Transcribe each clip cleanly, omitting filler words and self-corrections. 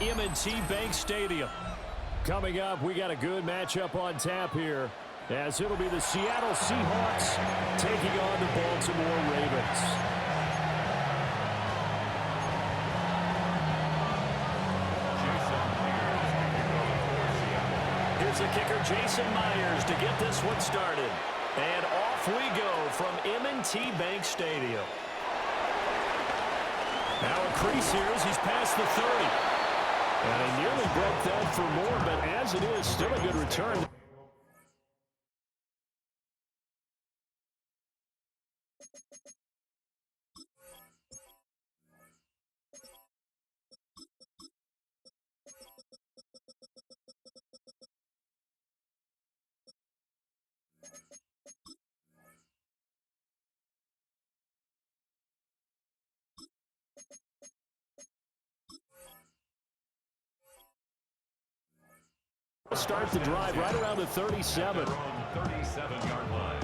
M&T Bank Stadium. Coming up, we got a good matchup on tap here, as it'll be the Seattle Seahawks taking on the Baltimore Ravens. Here's the kicker, Jason Myers, to get this one started. And off we go from M&T Bank Stadium. Now a crease here as he's past the 30. And he nearly broke that for more, but as it is, still a good return. Start the drive right around the 37. 37-yard line.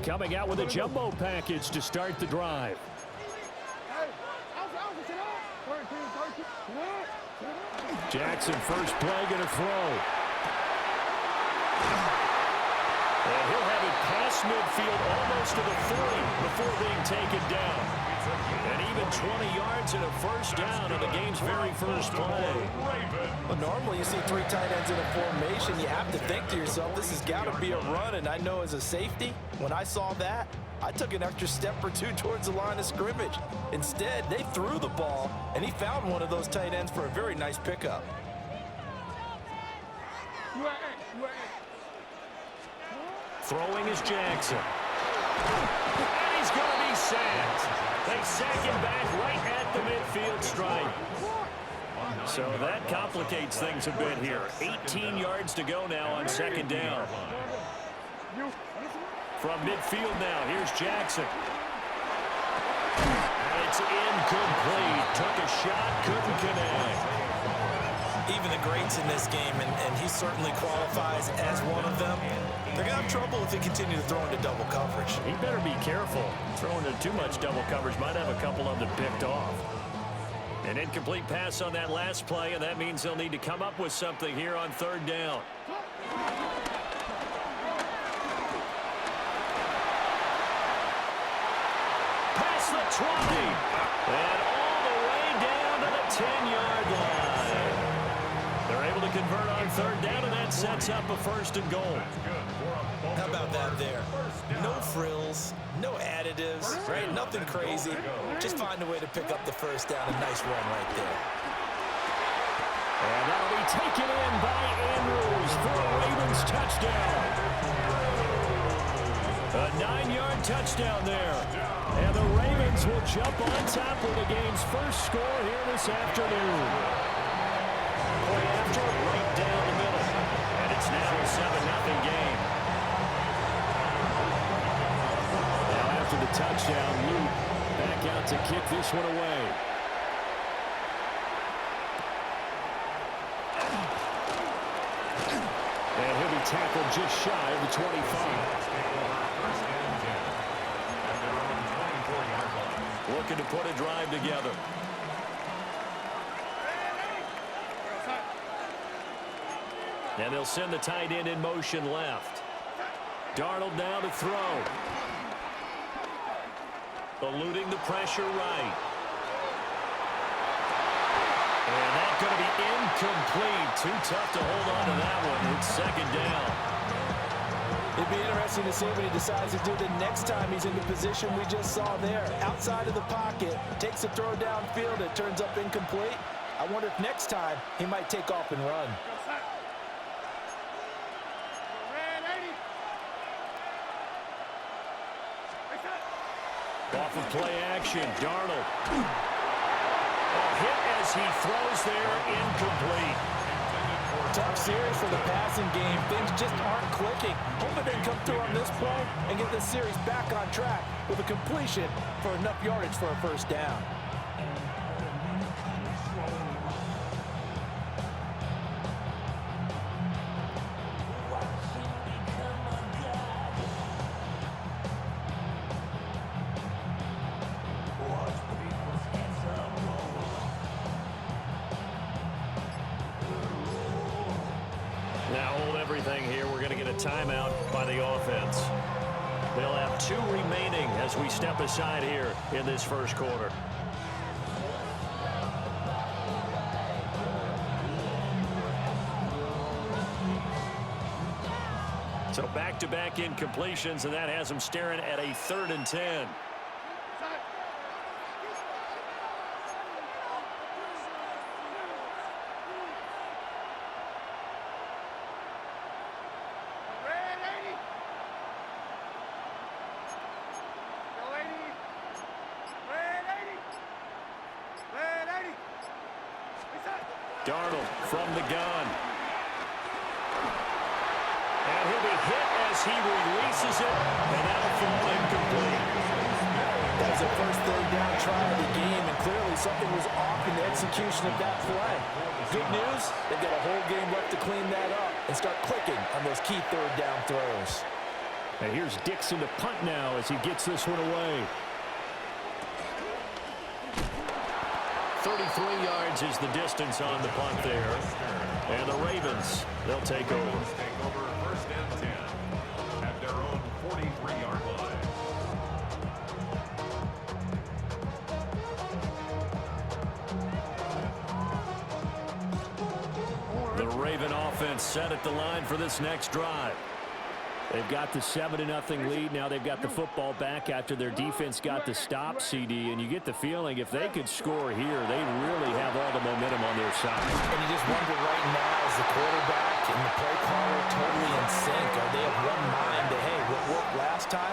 Coming out with a jumbo package to start the drive. Jackson first play, going to throw. And he'll have it past midfield almost to the 40 before being taken down. And even 20 yards and a first down on the game's very first play. Well, normally you see three tight ends in a formation. You have to think to yourself, this has got to be a run. And I know as a safety, when I saw that, I took an extra step or two towards the line of scrimmage. Instead, they threw the ball, and he found one of those tight ends for a very nice pickup. Throwing is Jackson. And he's going to be sacked. They sack him back right at the midfield stripe. So that complicates things a bit here. 18 yards to go now on second down. From midfield now, here's Jackson. And it's incomplete. Took a shot, couldn't connect. Even the greats in this game, and he certainly qualifies as one of them, they're going to have trouble if they continue to throw into double coverage. He better be careful. Throwing into too much double coverage might have a couple of them picked off. An incomplete pass on that last play, and that means they'll need to come up with something here on third down. Past the 20. And all the way down to the 10-yard line. They're able to convert on third down, and that sets up a first and goal. How about that there? No frills, no additives, right? Nothing crazy. Just find a way to pick up the first down. A nice run right there. And that'll be taken in by Andrews for a Ravens touchdown. A 9-yard touchdown there. And the Ravens will jump on top with the game's first score here this afternoon. Play after, right down the middle. And it's now a 7-0 game. Now after the touchdown, Luke back out to kick this one away. And he'll be tackled just shy of the 25. Looking to put a drive together. And they'll send the tight end in motion left. Darnold now to throw. Eluding the pressure right. And that's going to be incomplete. Too tough to hold on to that one. It's second down. It'd be interesting to see what he decides to do the next time he's in the position we just saw there. Outside of the pocket, takes a throw downfield, it turns up incomplete. I wonder if next time he might take off and run. Off of play action, Darnold. A hit as he throws there, incomplete. Tough series for the passing game. Things just aren't clicking. Hoping they can come through on this play and get this series back on track with a completion for enough yardage for a first down. Now hold everything here. We're going to get a timeout by the offense. They'll have 2 remaining as we step aside here in this first quarter. So back-to-back incompletions, and that has them staring at a 3rd and 10. Darnold from the gun. And he'll be hit as he releases it, and that'll fall incomplete. That was the first 3rd down try of the game, and clearly something was off in the execution of that play. Good news, they've got a whole game left to clean that up and start clicking on those key 3rd down throws. And here's Dixon to punt now as he gets this one away. 33 yards is the distance on the punt there. And the Ravens, they'll take over. Take over 1st and 10 at their own 43-yard line. The Raven offense set at the line for this next drive. They've got the 7-0 lead. Now they've got the football back after their defense got the stop, CD. And you get the feeling if they could score here, they really have all the momentum on their side. And you just wonder right now, is the quarterback and the play caller totally in sync? Are they of one mind that, hey, what worked last time,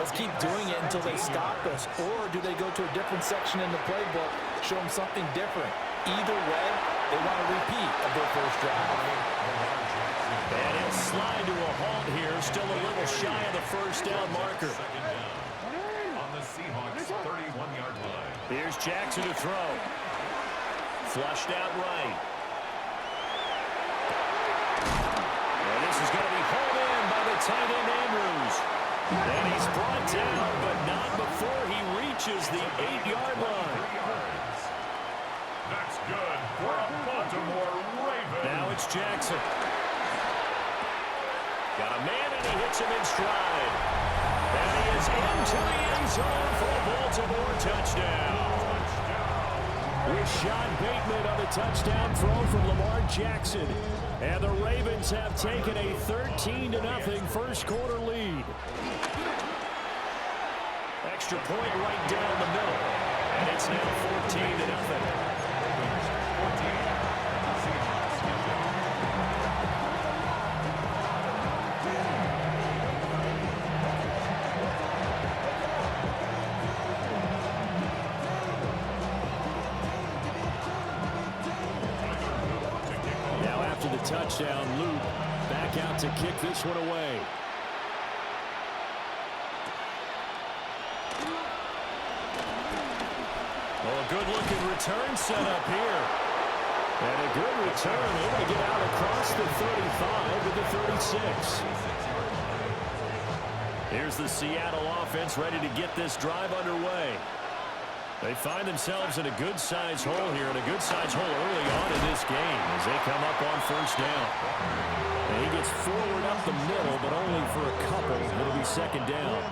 let's keep doing it until they stop us? Or do they go to a different section in the playbook, show them something different? Either way, they want a repeat of their first drive. And he'll slide to a halt here, still a little shy of the first down marker. On the Seahawks 31-yard line. Here's Jackson to throw. Flushed out right. And this is going to be hauled in by the tight end Andrews. And he's brought down, but not before he reaches the 8-yard line. That's good for a Baltimore Raven. Now it's Jackson. Got a man, and he hits him in stride. And he is into the end zone for a Baltimore touchdown. Rashad Bateman on the touchdown throw from Lamar Jackson. And the Ravens have taken a 13-0 first quarter lead. Extra point right down the middle. And it's now 14-0. Touchdown loop back out to kick this one away. Well, a good looking return set up here. And a good return able to get out across the 35 to the 36. Here's the Seattle offense ready to get this drive underway. They find themselves in a good-sized hole here, and a good-sized hole early on in this game as they come up on first down. And he gets forward up the middle, but only for a couple. It'll be second down.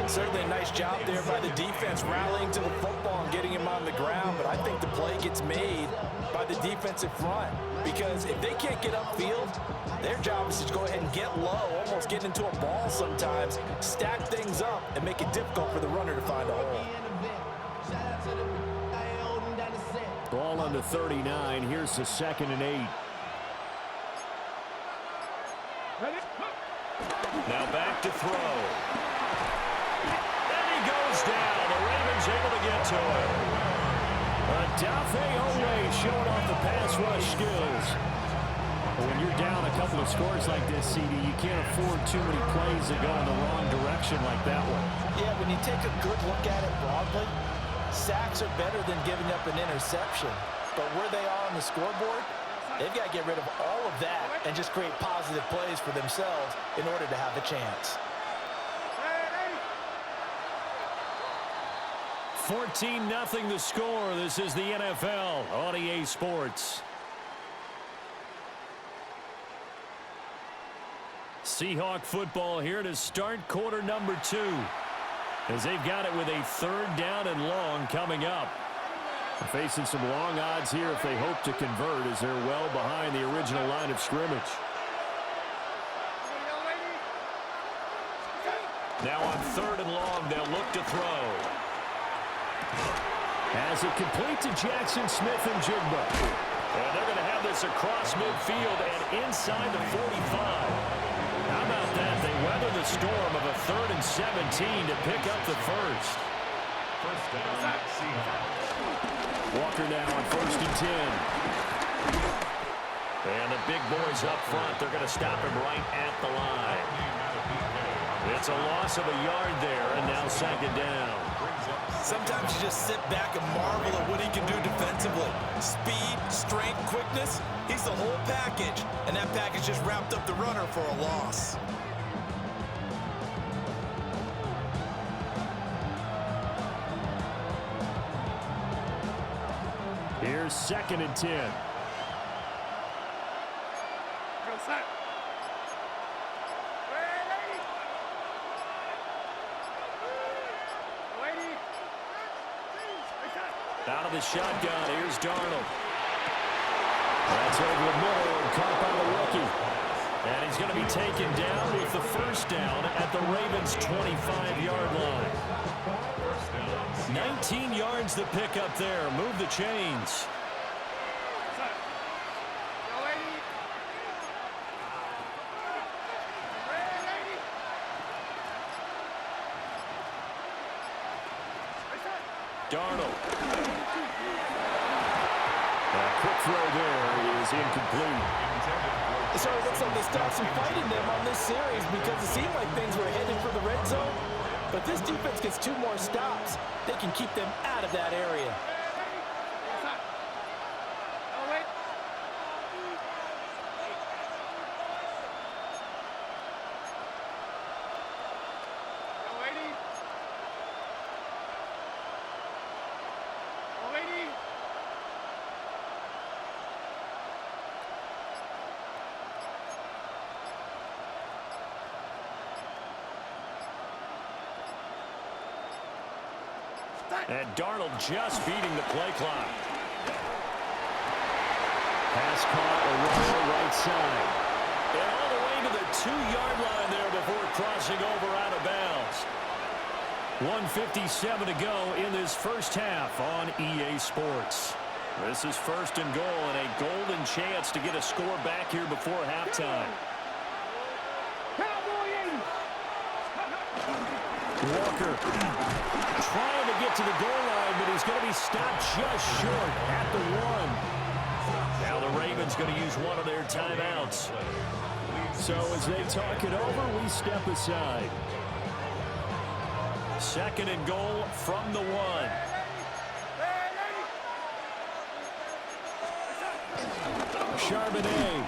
Certainly a nice job there by the defense rallying to the football and getting him on the ground, but I think the play gets made by the defensive front because if they can't get upfield, their job is to go ahead and get low, almost get into a ball sometimes, stack things up, and make it difficult for the runner to find a hole. Ball on the 39. Here's the 2nd and 8. Now back to throw. And he goes down. The Ravens able to get to him. Dafe Owe showing off the pass rush skills. But when you're down a couple of scores like this, CD, you can't afford too many plays that go in the wrong direction like that one. Yeah, when you take a good look at it broadly, sacks are better than giving up an interception. But where they are on the scoreboard, they've got to get rid of all of that and just create positive plays for themselves in order to have a chance. 14-0 the score. This is the NFL on EA Sports. Seahawk football here to start quarter number 2. As they've got it with a 3rd down and long coming up. They're facing some long odds here if they hope to convert, as they're well behind the original line of scrimmage. Now on 3rd and long, they'll look to throw. Has it complete to Jackson Smith and Jigba. And they're going to have this across midfield and inside the 45. How about that? They weather the storm of a 3rd and 17 to pick up the first. First down, Seahawks. Walker now on 1st and 10. And the big boys up front, they're going to stop him right at the line. It's a loss of a yard there, and now 2nd down. Sometimes you just sit back and marvel at what he can do defensively. Speed, strength, quickness, he's the whole package. And that package just wrapped up the runner for a loss. Here's 2nd and 10. Go set. Out of the shotgun, here's Darnold. That's over the middle and caught by the rookie. And he's going to be taken down with the 1st down at the Ravens' 25-yard line. 19 yards to pick up there. Move the chains. Darnold. Quick throw there is incomplete. So it looks like they start some fight in them on this series because it seemed like things were headed for the red zone. But this defense gets 2 more stops. They can keep them out of that area. And Darnold just beating the play clock. Pass caught around the right side. And all the way to the 2-yard line there before crossing over out of bounds. 1:57 to go in this first half on EA Sports. This is 1st and goal and a golden chance to get a score back here before halftime. Walker trying to get to the goal line, but he's going to be stopped just short at the 1. Now the Ravens going to use one of their timeouts. So as they talk it over, we step aside. 2nd and goal from the 1. Charbonnet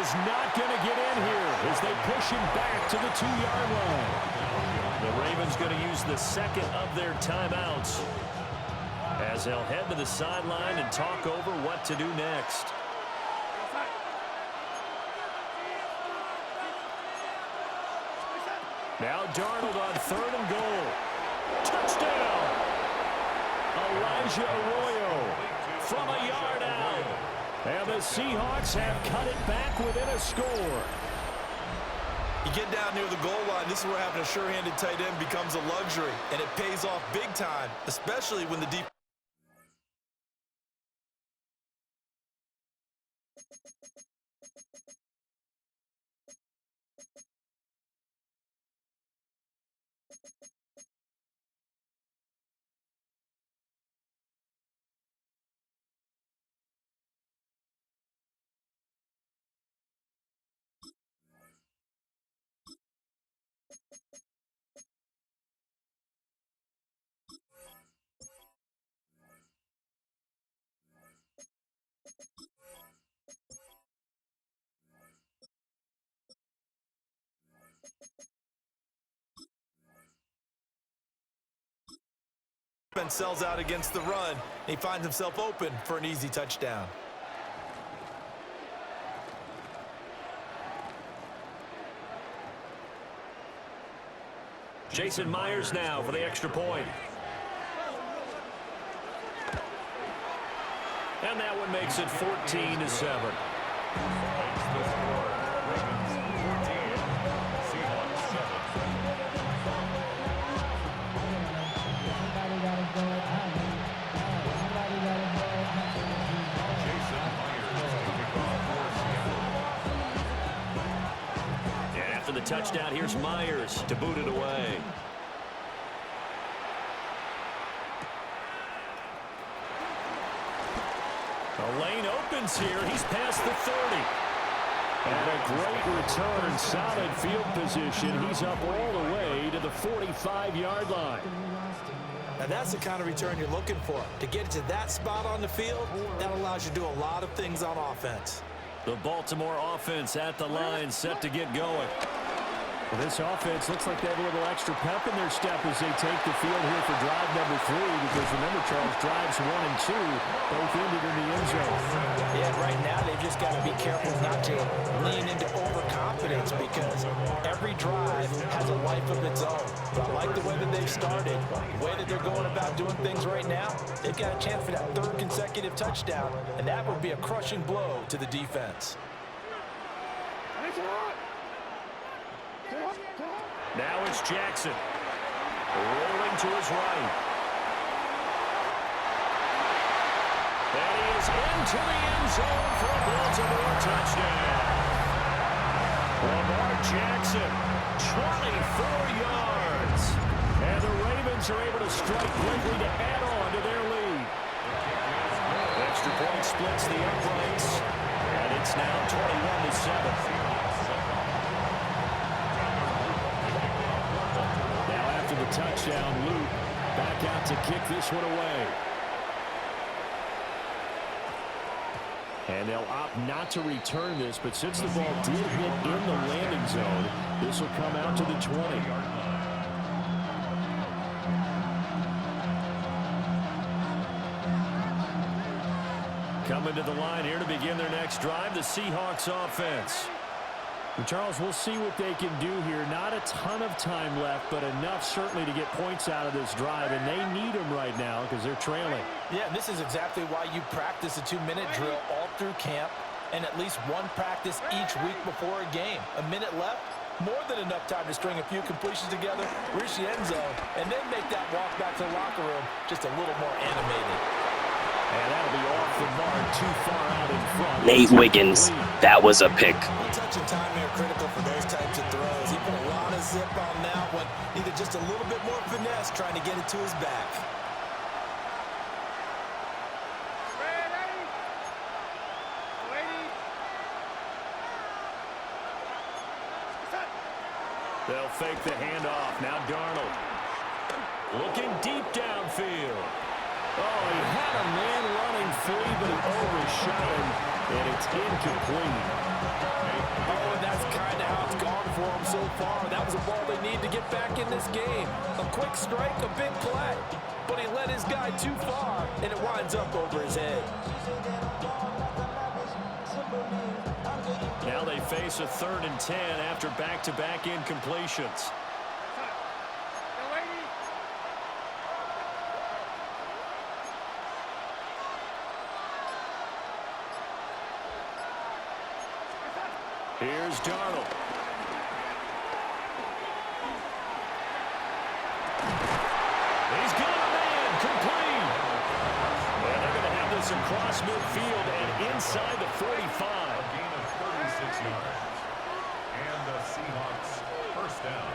is not going to get in here as they push him back to the 2-yard line. The Ravens going to use the 2nd of their timeouts as they'll head to the sideline and talk over what to do next. Now Darnold on 3rd and goal. Touchdown! Elijah Arroyo from a yard out. And the Seahawks have cut it back within a score. You get down near the goal line, this is where having a sure-handed tight end becomes a luxury, and it pays off big time, especially when the defense. Sells out against the run, and he finds himself open for an easy touchdown. Jason Myers now for the extra point. And that one makes it 14-7. And after the touchdown, here's Myers to boot it away. The lane opens here. He's past the 30. And a great return. Solid field position. He's up all the way to the 45-yard line. And that's the kind of return you're looking for. To get to that spot on the field, that allows you to do a lot of things on offense. The Baltimore offense at the line, set to get going. Well, this offense looks like they have a little extra pep in their step as they take the field here for drive number 3, because remember, Charles, drives 1 and 2 both ended in the end zone. Yeah, right now they've just got to be careful not to lean into overconfidence, because every drive has a life of its own. But I like the way that they've started, the way that they're going about doing things right now. They've got a chance for that 3rd consecutive touchdown, and that would be a crushing blow to the defense. Now it's Jackson. Rolling to his right. And he is into the end zone for a Baltimore touchdown. Lamar Jackson, 24 yards. And the Ravens are able to strike quickly to add on to their lead. Extra point splits the uprights. And it's now 21-7. The touchdown loop back out to kick this one away. And they'll opt not to return this, but since the ball did hit in the landing zone, this will come out to the 20. Coming to the line here to begin their next drive, the Seahawks offense. And Charles, we'll see what they can do here. Not a ton of time left, but enough certainly to get points out of this drive, and they need them right now because they're trailing. Yeah, this is exactly why you practice a 2-minute drill all through camp, and at least one practice each week before a game. A minute left, more than enough time to string a few completions together, reach the end zone, and then make that walk back to the locker room just a little more animated. And that'll be off the mark, too far out in front. Nate Wiggins, that was a pick. Touch and time are critical for those types of throws. He put a lot of zip on that one. Either just a little bit more finesse trying to get it to his back. They'll fake the handoff. Now Darnold. Looking deep downfield. Oh, he had a man running free, but he overshot him, and it's incomplete. Oh, and that's kind of how it's gone for him so far. That was a ball they need to get back in this game. A quick strike, a big play. But he led his guy too far, and it winds up over his head. Now they face a 3rd and 10 after back-to-back incompletions. Here's Darnold. He's got a man, complete. And they're going to have this across midfield and inside the 45. A gain of 36 yards. And the Seahawks first down.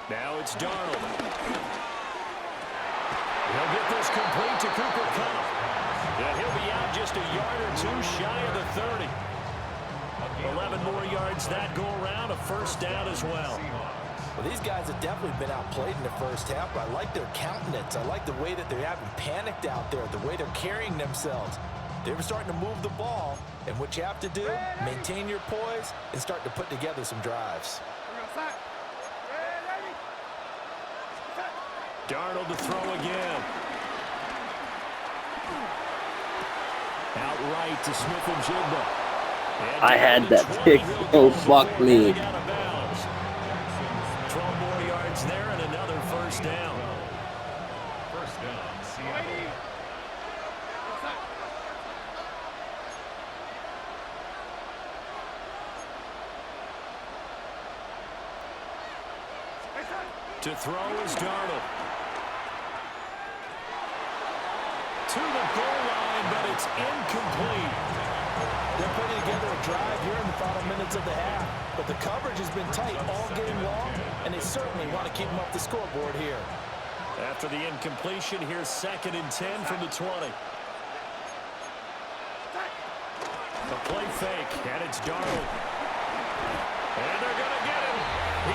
Now it's Darnold. He'll get this complete to Cooper Kupp. And he'll be out just a yard or 2 shy of the 30. 11 more yards that go around, a first down as well. Well, these guys have definitely been outplayed in the first half, but I like their countenance. I like the way that they're having panicked out there, the way they're carrying themselves. They were starting to move the ball, and what you have to do, maintain your poise and start to put together some drives. Darnold to throw again. Outright to Smith and Jigba. I had that pick. Oh, fuck me. 12 more yards there and another first down. First down, Seattle. To throw is Darnold. To the goal line, but it's incomplete. They're putting together a drive here in the final minutes of the half, but the coverage has been tight all game long, and they certainly want to keep them off the scoreboard here. After the incompletion, here's 2nd and 10 from the 20. The play fake, and it's Darnold. And they're going to get him.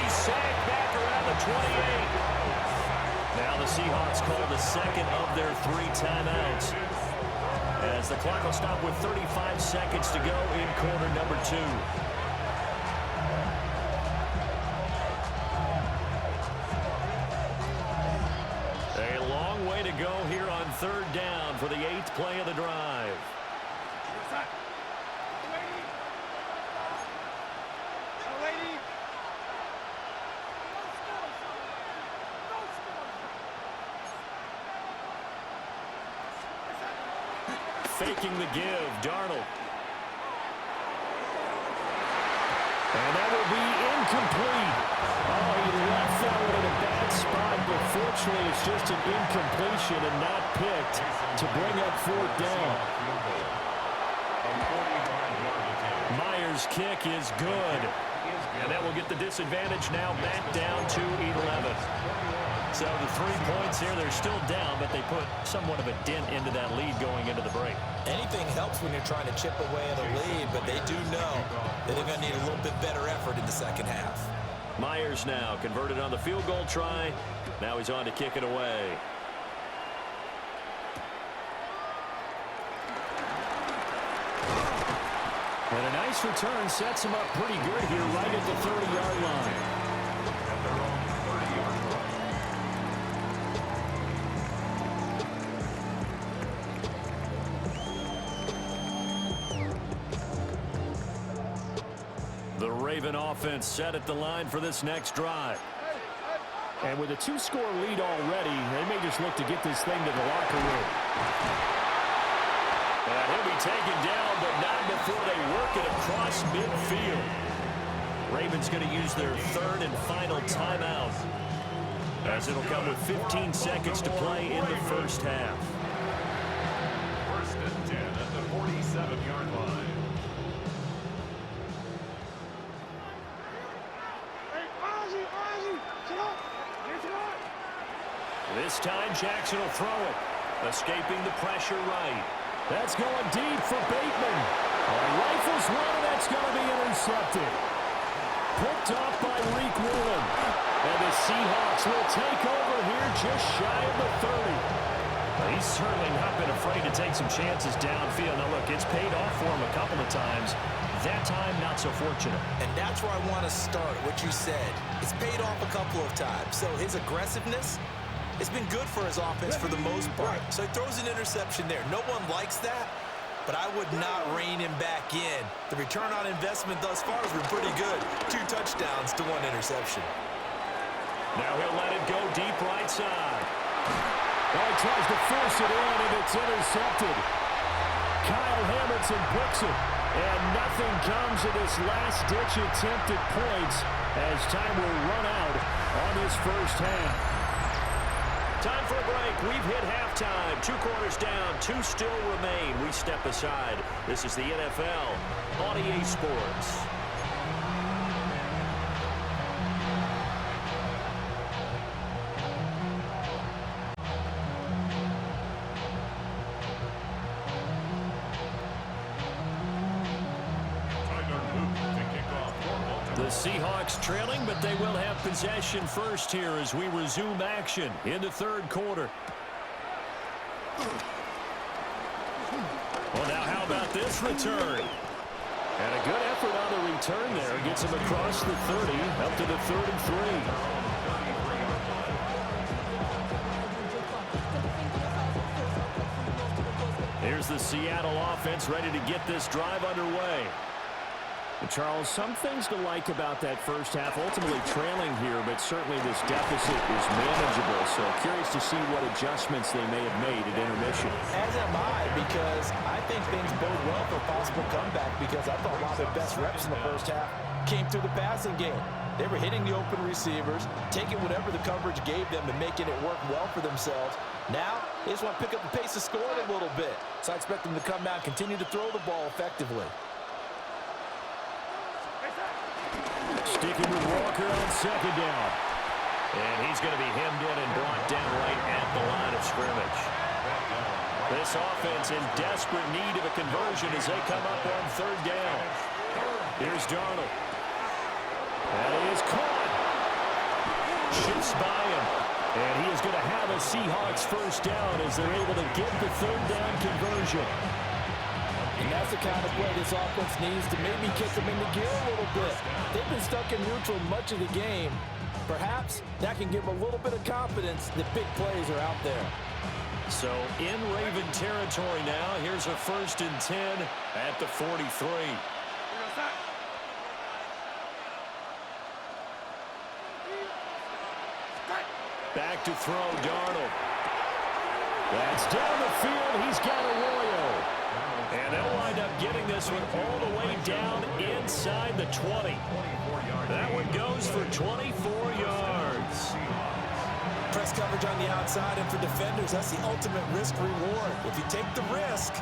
He's sacked back around the 28. Now the Seahawks call the second of their 3 timeouts, as the clock will stop with 35 seconds to go in quarter number 2. A long way to go here on 3rd down for the 8th play of the drive. Faking the give, Darnold. And that will be incomplete. Oh, he left that one in a bad spot, but fortunately it's just an incompletion and not picked to bring up 4th down. Myers' kick is good. And that will get the disadvantage now back down to 11. So the 3 points here, they're still down, but they put somewhat of a dent into that lead going into the break. Anything helps when you're trying to chip away at a lead, but they do know that they're going to need a little bit better effort in the second half. Myers now converted on the field goal try. Now he's on to kick it away. And a nice return sets him up pretty good here right at the 30-yard line. At their own 30-yard line. The Raven offense set at the line for this next drive. And with a 2-score lead already, they may just look to get this thing to the locker room. And he'll be taken down, but not before they work it across midfield. Ravens going to use their 3rd and final timeout, as it'll come with 15 seconds to play in the first half. 1st and 10 at the 47-yard line. This time Jackson will throw it, escaping the pressure right. That's going deep for Bateman. Rifles one, and that's going to be intercepted. Picked off by Reek Woolen. And the Seahawks will take over here just shy of the 30. He's certainly not been afraid to take some chances downfield. Now look, it's paid off for him a couple of times. That time, not so fortunate. And that's where I want to start, what you said. It's paid off a couple of times. So his aggressiveness, it's been good for his offense for the most part. So he throws an interception there. No one likes that, but I would not rein him back in. The return on investment thus far has been pretty good. 2 touchdowns to 1 interception. Now he'll let it go deep right side. Well, he tries to force it in, and it's intercepted. Kyle Hamilton picks it, and nothing comes of this last-ditch attempt at points as time will run out on this first half. Time for a break. We've hit halftime. 2 quarters down. 2 still remain. We step aside. This is the NFL on EA Sports. The Seahawks trailing, but they will have possession first here as we resume action in the 3rd quarter. Well, now how about this return? And a good effort on the return there. Gets him across the 30, up to the 3rd and 3. Here's the Seattle offense ready to get this drive underway. And Charles, some things to like about that first half. Ultimately trailing here, but certainly this deficit is manageable. So curious to see what adjustments they may have made at intermission. As am I, because I think things bode well for a possible comeback, because I thought a lot of their best reps in the first half came through the passing game. They were hitting the open receivers, taking whatever the coverage gave them and making it work well for themselves. Now, they just want to pick up the pace of scoring a little bit. So I expect them to come out and continue to throw the ball effectively. Sticking with Walker on second down. And he's going to be hemmed in and brought down right at the line of scrimmage. This offense in desperate need of a conversion as they come up on third down. Here's Darnold. And he is caught. Shifts by him. And he is going to have a Seahawks first down as they're able to get the third down conversion. And that's the kind of play this offense needs to maybe kick them into gear a little bit. They've been stuck in neutral much of the game. Perhaps that can give them a little bit of confidence that big plays are out there. So in Raven territory now, here's a 1st and 10 at the 43. Back to throw, Darnold. That's down the field. He's got Arroyo. And they'll wind up getting this one all the way down inside the 20. That one goes for 24 yards. Press coverage on the outside, and for defenders, that's the ultimate risk-reward. If you take the risk,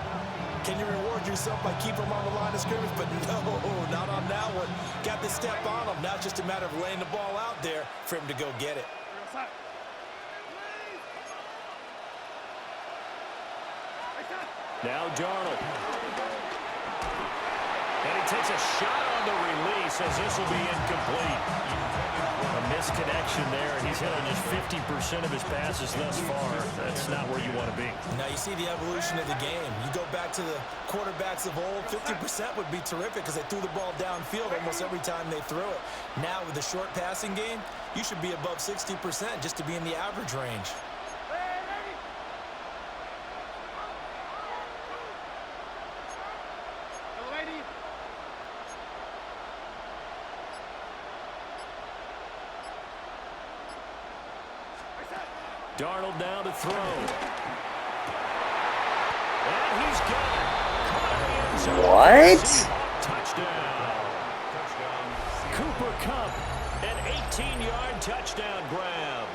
can you reward yourself by keeping them on the line of scrimmage? But no, not on that one. Got the step on him. Now it's just a matter of laying the ball out there for him to go get it. Now Darnold. And he takes a shot on the release as this will be incomplete. A misconnection there, and he's hit on just 50% of his passes thus far. That's not where you want to be. Now you see the evolution of the game. You go back to the quarterbacks of old, 50% would be terrific because they threw the ball downfield almost every time they threw it. Now with the short passing game, you should be above 60% just to be in the average range. Darnold now to throw. And he's got it. Caught in the end zone. What? Touchdown. Cooper Kupp, an 18-yard touchdown grab.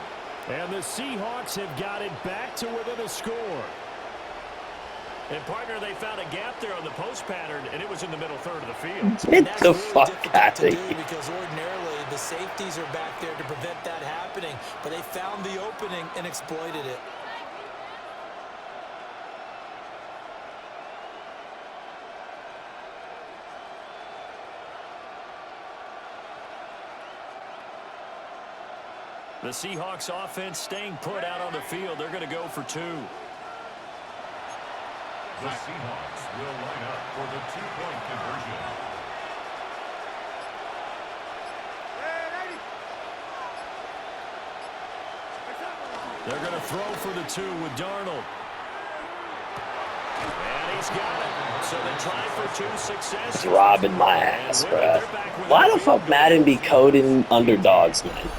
And the Seahawks have got it back to within a score. And, partner, they found a gap there on the post pattern, and it was in the middle third of the field. Get the fuck out of here. Because ordinarily the safeties are back there to prevent that happening, but they found the opening and exploited it. The Seahawks offense staying put out on the field. They're going to go for 2. The Seahawks will line up for the 2-point conversion. They're going to throw for the 2 with Darnold. And he's got it. So they try for 2 success. It's robbing my ass, bro. Why the fuck Madden be coding underdogs, man?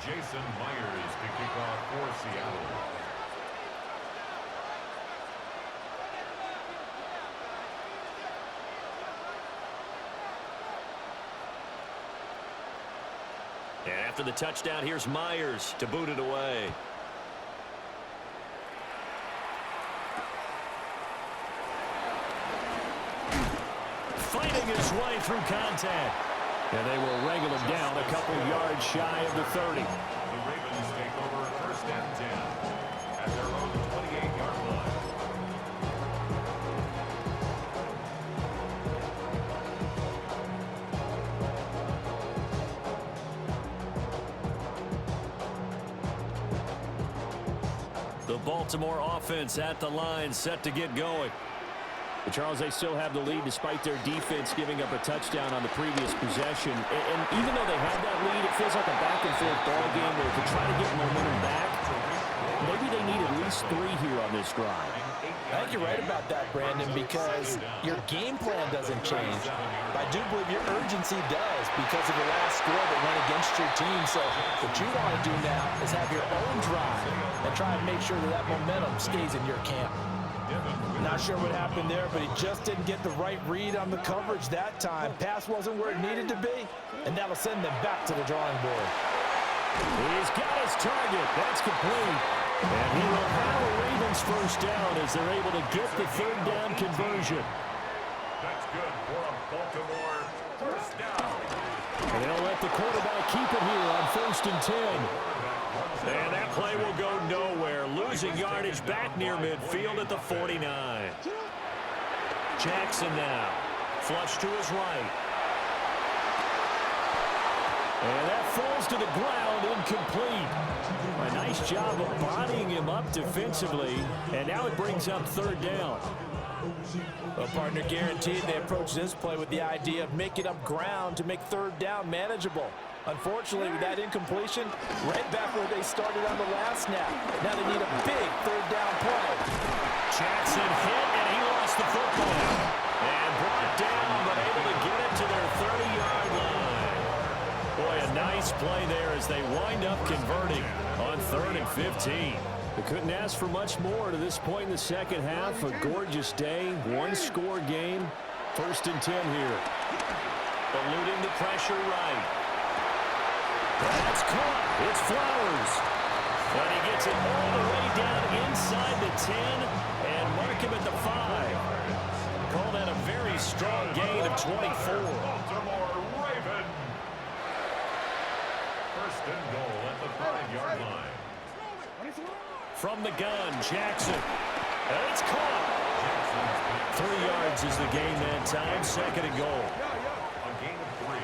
Jason Myers to kick off for Seattle. And after the touchdown, here's Myers to boot it away. Fighting his way through contact. And they will wrangle him down a couple yards shy of the 30. The Ravens take over 1st and 10 at their own 28-yard line. Baltimore offense at the line, set to get going. But Charles, they still have the lead despite their defense giving up a touchdown on the previous possession. And even though they have that lead, it feels like a back-and-forth ball game where to try to get momentum back, maybe they need at least 3 here on this drive. I think you're right about that, Brandon, because your game plan doesn't change. But I do believe your urgency does because of the last score that went against your team. So what you want to do now is have your own drive and try and make sure that that momentum stays in your camp. Not sure what happened there, but he just didn't get the right read on the coverage that time. Pass wasn't where it needed to be, and that'll send them back to the drawing board. He's got his target. That's complete. And he will have a Ravens first down as they're able to get the third down conversion. That's good for a Baltimore first down. And they'll let the quarterback keep it here on 1st and 10. And that play will go nowhere. Losing yardage back near midfield at the 49. Jackson now. Flush to his right. And that falls to the ground, incomplete. A nice job of bodying him up defensively. And now it brings up 3rd down. Well, partner, guaranteed they approach this play with the idea of making up ground to make 3rd down manageable. Unfortunately, with that incompletion, right back where they started on the last snap. Now they need a big 3rd down play. Jackson hit, and he lost the football. And brought down, but able to get it to their 30-yard line. Boy, a nice play there as they wind up converting on 3rd and 15. They couldn't ask for much more to this point in the second half. A gorgeous day, 1-score game. 1st and 10 here. Eluding the pressure right. That's caught. It's Flowers. But he gets it all the way down inside the 10 and mark him at the 5. Call that a very strong gain of 24. Baltimore Raven. First and goal at the 5-yard line. From the gun, Jackson. And it's caught. 3 yards is the gain that time. 2nd and goal. A gain of 3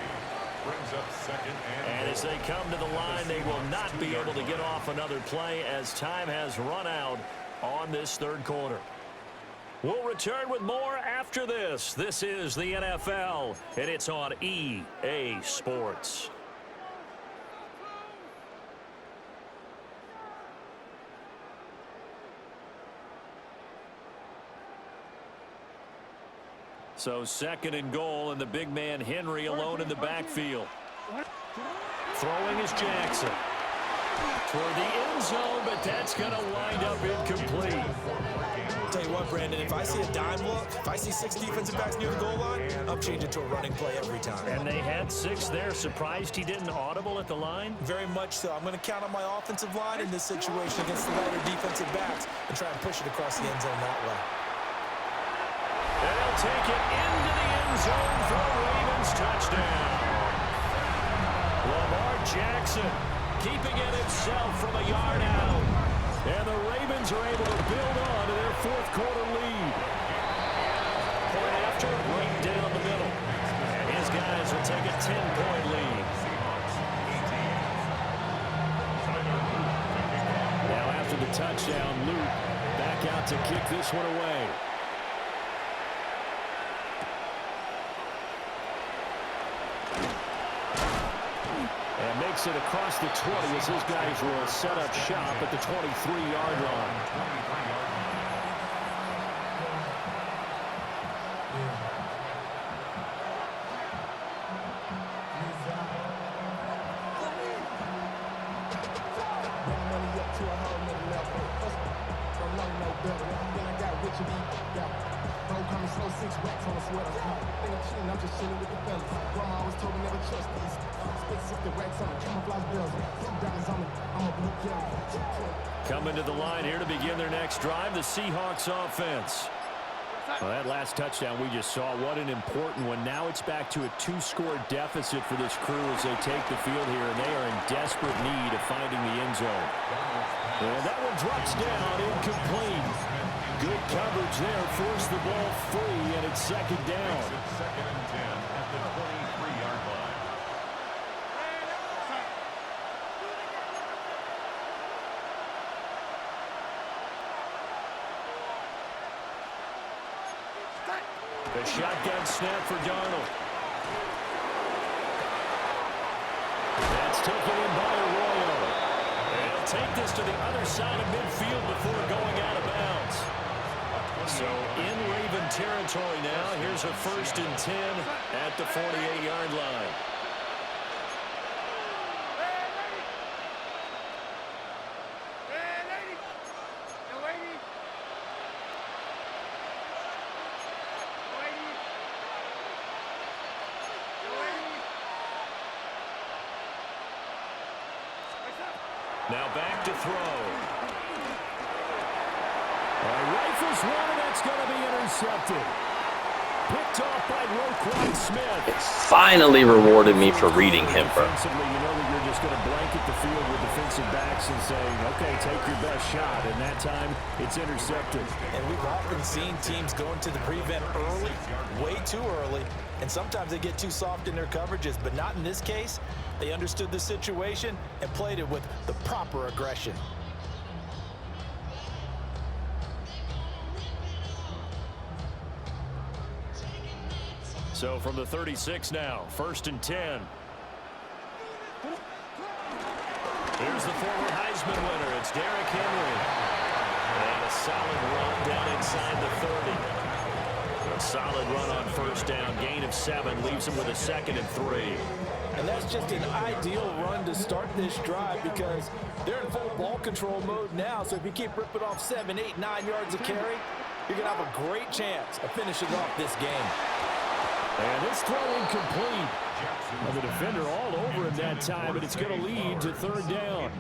brings up 2nd And as they come to the line, they will not be able to get off another play as time has run out on this 3rd quarter. We'll return with more after this. This is the NFL, and it's on EA Sports. So 2nd and goal, and the big man Henry alone in the backfield. Throwing is Jackson. Toward the end zone, but that's going to wind up incomplete. Tell you what, Brandon, if I see a dime look, if I see 6 defensive backs near the goal line, I'll change it to a running play every time. And they had 6 there. Surprised he didn't audible at the line? Very much so. I'm going to count on my offensive line in this situation against the lighter defensive backs and try and push it across the end zone that way. And they'll take it into the end zone for a Ravens touchdown. Lamar Jackson keeping it himself from a yard out. And the Ravens are able to build on to their 4th quarter lead. Point after, right down the middle. And his guys will take a 10-point lead. Now after the touchdown, Luke back out to kick this one away. And makes it across the 20 as his guys will set up shop at the 23-yard line. Coming to the line here to begin their next drive, the Seahawks offense. Well, that last touchdown we just saw, what an important one. Now it's back to a 2-score deficit for this crew as they take the field here, and they are in desperate need of finding the end zone. And that one drops down, incomplete. Good coverage there, forced the ball free, and it's 2nd down. 2nd and 10 at the 23-yard line. The shotgun snap for Darnold. That's taken in by Arroyo. They'll take this to the other side of midfield before going out of bounds. So in Raven territory now. Here's a 1st and 10 at the 48-yard line. Now back to throw. Rifles one, and that's going to be intercepted. Picked off by Roquan Smith. It finally rewarded me for reading him, bro. Defensively, you know that you're just going to blanket the field with defensive backs and say, okay, take your best shot. And that time, it's intercepted. And we've often seen teams go into the prevent early, way too early, and sometimes they get too soft in their coverages, but not in this case. They understood the situation and played it with the proper aggression. So from the 36 now, 1st and 10. Here's the former Heisman winner. It's Derrick Henry. And a solid run down inside the 30. A solid run on 1st down. Gain of 7 leaves him with a 2nd and 3. And that's just an ideal run to start this drive because they're in full ball control mode now. So if you keep ripping off 7, 8, 9 yards of carry, you're going to have a great chance of finishing off this game. And it's throw incomplete. And the defender all over him that time, but it's going to lead to 3rd down.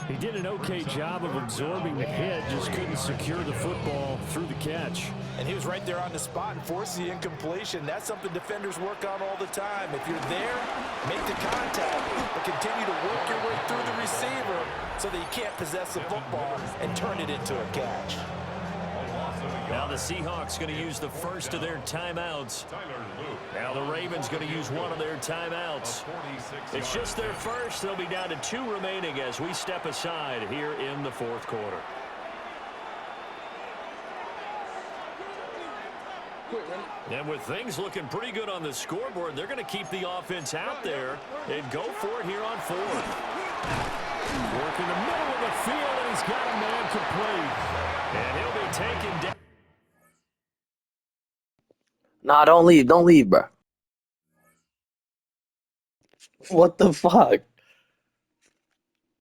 He did an okay job of absorbing the hit, just couldn't secure the football through the catch. And he was right there on the spot and forced the incompletion. That's something defenders work on all the time. If you're there, make the contact, but continue to work your way through the receiver so that you can't possess the football and turn it into a catch. Now the Seahawks going to use the first of their timeouts. Now the Ravens going to use one of their timeouts. It's just their first. They'll be down to 2 remaining as we step aside here in the 4th quarter. And with things looking pretty good on the scoreboard, they're going to keep the offense out there and go for it here on 4th. Work in the middle of the field, and he's got a man complete. And he'll be taken down. Nah, don't leave, bro. What the fuck?